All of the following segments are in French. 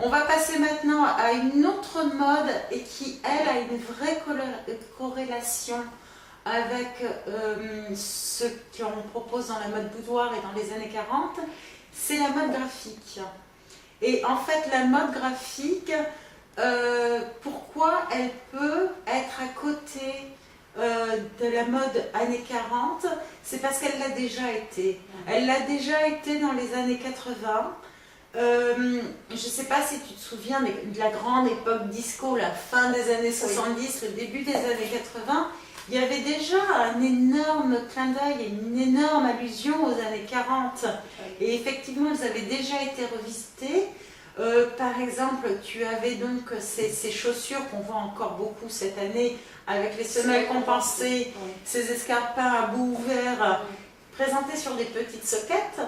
On va passer maintenant à une autre mode et qui, elle, a une vraie corrélation avec ce qu'on propose dans la mode boudoir et dans les années 40, c'est la mode graphique. Et en fait, la mode graphique, pourquoi elle peut être à côté de la mode années 40, c'est parce qu'elle l'a déjà été. Elle l'a déjà été dans les années 80. Je ne sais pas si tu te souviens de la grande époque disco, la fin des années 70, le début des années 80. Il y avait déjà un énorme clin d'œil et une énorme allusion aux années 40. Et effectivement, elles avaient déjà été revisitées. Par exemple, tu avais donc ces chaussures qu'on voit encore beaucoup cette année, avec les semelles compensées, ces escarpins à bout ouvert, présentés sur des petites soquettes.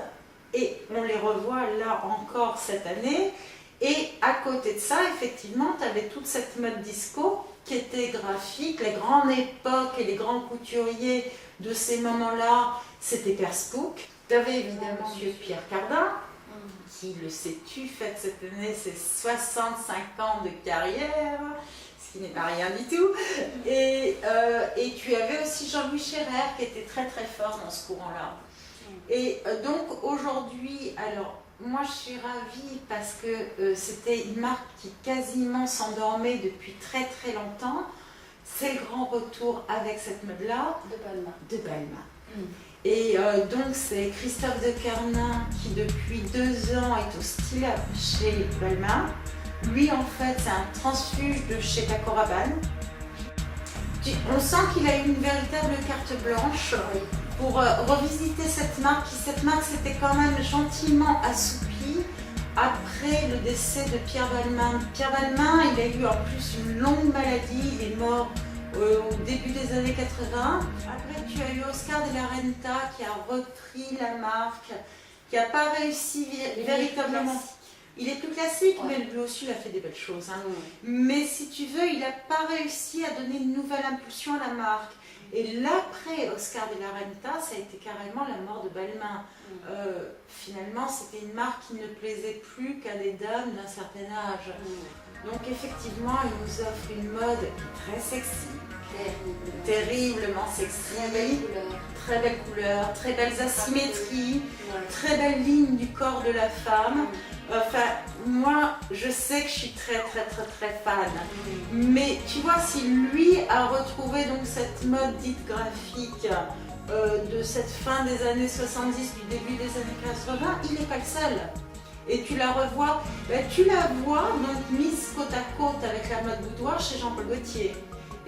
Et on les revoit là encore cette année. Et à côté de ça, effectivement, tu avais toute cette mode disco qui était graphique. Les grandes époques et les grands couturiers de ces moments-là, c'était Perspook. Tu avais évidemment Monsieur Pierre Cardin, qui, le sais-tu, fête cette année ses 65 ans de carrière, ce qui n'est pas rien du tout. Et tu avais aussi Jean-Louis Scherrer, qui était très très fort dans ce courant-là. Et donc aujourd'hui, alors moi je suis ravie parce que c'était une marque qui quasiment s'endormait depuis très très longtemps. C'est le grand retour avec cette mode-là. De Balmain. Et donc c'est Christophe de Kernin qui depuis 2 ans est au style chez Balmain. Lui en fait c'est un transfuge de chez Paco Rabanne. On sent qu'il a eu une véritable carte blanche pour revisiter cette marque. Cette marque s'était quand même gentiment assouplie après le décès de Pierre Balmain. Pierre Balmain, il a eu en plus une longue maladie, il est mort au début des années 80. Après, tu as eu Oscar de la Renta qui a repris la marque, qui n'a pas réussi véritablement. Il est plus classique, mais lui aussi il a fait des belles choses. Hein. Mais si tu veux, il n'a pas réussi à donner une nouvelle impulsion à la marque. Et l'après Oscar de la Renta, ça a été carrément la mort de Balmain. Finalement, c'était une marque qui ne plaisait plus qu'à des dames d'un certain âge. Donc effectivement, il nous offre une mode très sexy, terriblement sexy, très belles couleurs, très belles asymétries, très belles lignes du corps de la femme. Enfin, moi, je sais que je suis très fan. Mais tu vois, si lui a retrouvé donc cette mode dite graphique de cette fin des années 70, du début des années 80, il n'est pas le seul. Et tu la revois, tu la vois donc mise côte à côte avec la mode boudoir chez Jean-Paul Gaultier.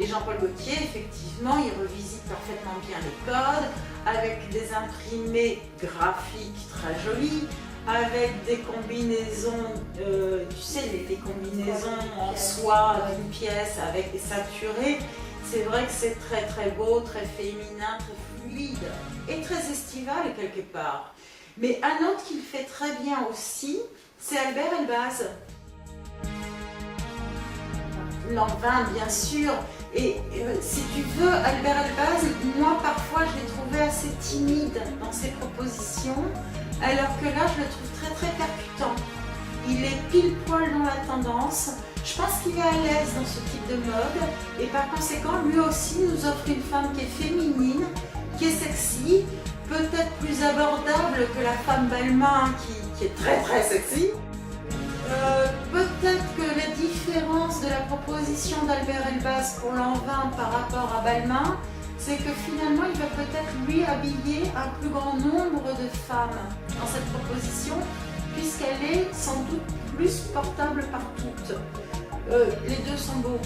Et Jean-Paul Gaultier, effectivement, il revisite parfaitement bien les codes, avec des imprimés graphiques très jolis, avec des combinaisons, tu sais, les combinaisons en soie d'une pièce avec des ceinturés. C'est vrai que c'est très très beau, très féminin, très fluide et très estival quelque part. Mais un autre qui le fait très bien aussi, c'est Albert Elbaz. L'an 20 bien sûr. Et si tu veux, Albert Elbaz, moi parfois je l'ai trouvé assez timide dans ses propositions, alors que là je le trouve très très percutant. Il est pile poil dans la tendance, je pense qu'il est à l'aise dans ce type de mode, et par conséquent lui aussi nous offre une femme qui est féminine, qui est sexy, peut-être plus abordable que la femme Balmain qui est très très sexy. Peut-être que la différence de la proposition d'Albert Elbaz pour l'an 20 par rapport à Balmain, c'est que finalement il va peut-être lui habiller un plus grand nombre de femmes dans cette proposition, puisqu'elle est sans doute plus portable par toutes. Les deux sont beaux,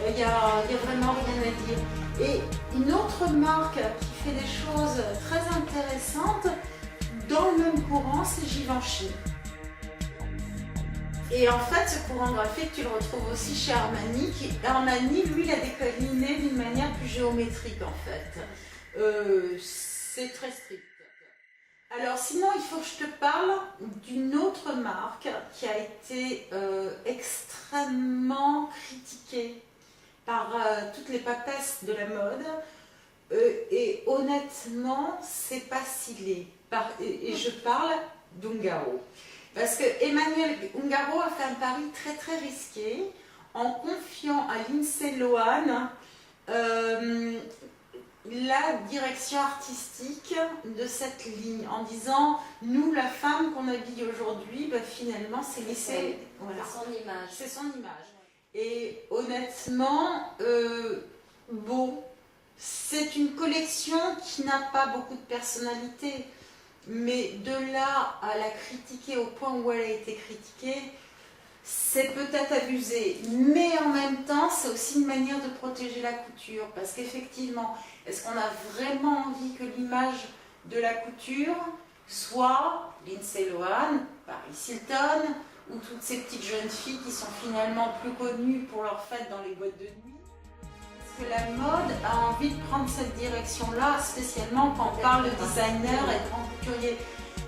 il n'y a vraiment rien à dire. Et une autre marque qui fait des choses très intéressantes dans le même courant, c'est Givenchy. Et en fait, ce courant graphique, tu le retrouves aussi chez Armani. Armani, lui, il a décliné d'une manière plus géométrique, en fait. C'est très strict. Alors, sinon, il faut que je te parle d'une autre marque qui a été extrêmement critiquée par toutes les papesses de la mode. Et honnêtement, c'est pas stylé. Et je parle d'Ungaro. Parce que Emmanuel Ungaro a fait un pari très très risqué en confiant à Lindsay Lohan la direction artistique de cette ligne, en disant nous, la femme qu'on habille aujourd'hui, bah, finalement c'est laissé. Voilà. C'est son image. C'est son image. Et honnêtement, bon, c'est une collection qui n'a pas beaucoup de personnalité, mais de là à la critiquer au point où elle a été critiquée, c'est peut-être abusé, mais en même temps, c'est aussi une manière de protéger la couture, parce qu'effectivement, est-ce qu'on a vraiment envie que l'image de la couture soit Lindsay Lohan, Paris Hilton, ou toutes ces petites jeunes filles qui sont finalement plus connues pour leurs fêtes dans les boîtes de nuit? Est-ce que la mode a envie de prendre cette direction-là, spécialement quand on parle de designer et de grands couturiers?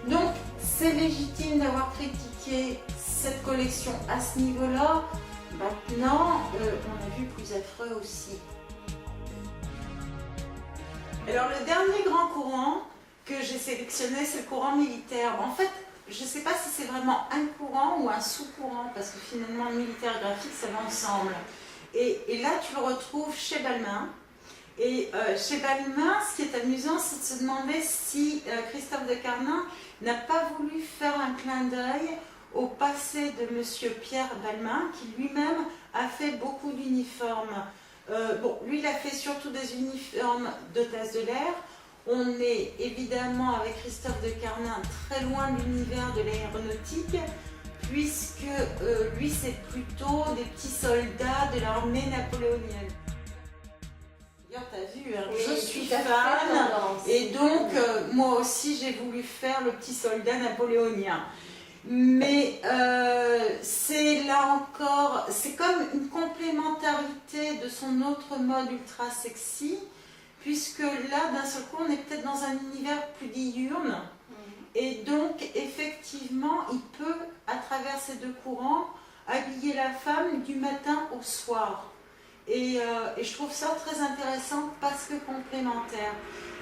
Donc, c'est légitime d'avoir critiqué cette collection à ce niveau-là. Maintenant, on a vu plus affreux aussi. Alors, le dernier grand courant que j'ai sélectionné, c'est le courant militaire. En fait, je ne sais pas si c'est vraiment un courant ou un sous-courant, parce que finalement, le militaire graphique, ça va ensemble. Et là, tu le retrouves chez Balmain. Et chez Balmain, ce qui est amusant, c'est de se demander si Christophe de Carnin n'a pas voulu faire un clin d'œil au passé de Monsieur Pierre Balmain, qui lui-même a fait beaucoup d'uniformes. Bon, lui, il a fait surtout des uniformes d'hôtesse de l'air. On est évidemment, avec Christophe de Carnin, très loin de l'univers de l'aéronautique, puisque lui, c'est plutôt des petits soldats de l'armée napoléonienne. T'as vu, hein, oui, je suis fan, et donc moi aussi j'ai voulu faire le petit soldat napoléonien. Mais c'est là encore, c'est comme une complémentarité de son autre mode ultra sexy, puisque là d'un seul coup on est peut-être dans un univers plus diurne, et donc effectivement il peut, à travers ces deux courants, habiller la femme du matin au soir. Et je trouve ça très intéressant parce que complémentaire.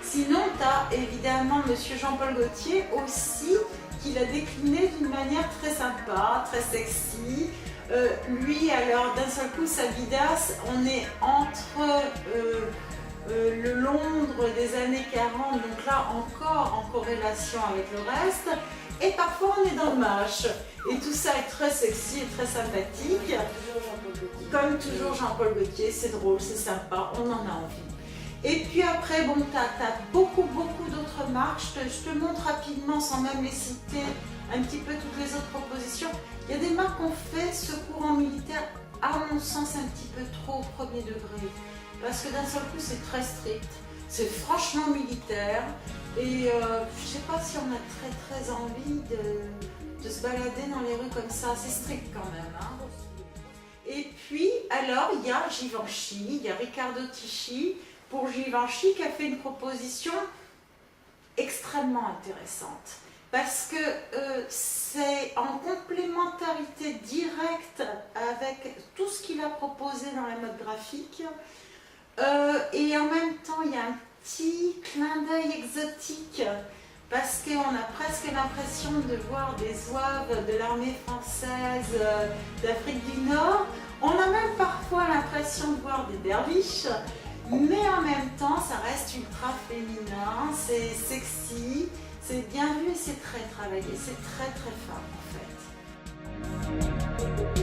Sinon, tu as évidemment Monsieur Jean-Paul Gaultier aussi, qui l'a décliné d'une manière très sympa, très sexy. Lui, alors, d'un seul coup, sa bidasse, on est entre le Londres des années 40, donc là encore en corrélation avec le reste, et parfois on est dans le match. Et tout ça est très sexy et très sympathique. Comme toujours Jean-Paul Gaultier, c'est drôle, c'est sympa, on en a envie. Et puis après, bon, tu as beaucoup d'autres marques. Je te montre rapidement, sans même les citer, un petit peu toutes les autres propositions. Il y a des marques qui ont fait ce courant militaire, à mon sens, un petit peu trop au premier degré. Parce que d'un seul coup, c'est très strict. C'est franchement militaire. Et je sais pas si on a très envie de se balader dans les rues comme ça. C'est strict quand même. Hein. Et puis, alors, il y a Givenchy, il y a Riccardo Tisci. Pour Givenchy, qui a fait une proposition extrêmement intéressante. Parce que c'est en complémentarité directe avec tout ce qu'il a proposé dans la mode graphique. Et en même temps, il y a un petit clin d'œil exotique. Parce qu'on a presque l'impression de voir des zouaves de l'armée française d'Afrique du Nord. On a même parfois l'impression de voir des derviches. Mais en même temps, ça reste ultra féminin, c'est sexy, c'est bien vu et c'est très travaillé, c'est très fin en fait.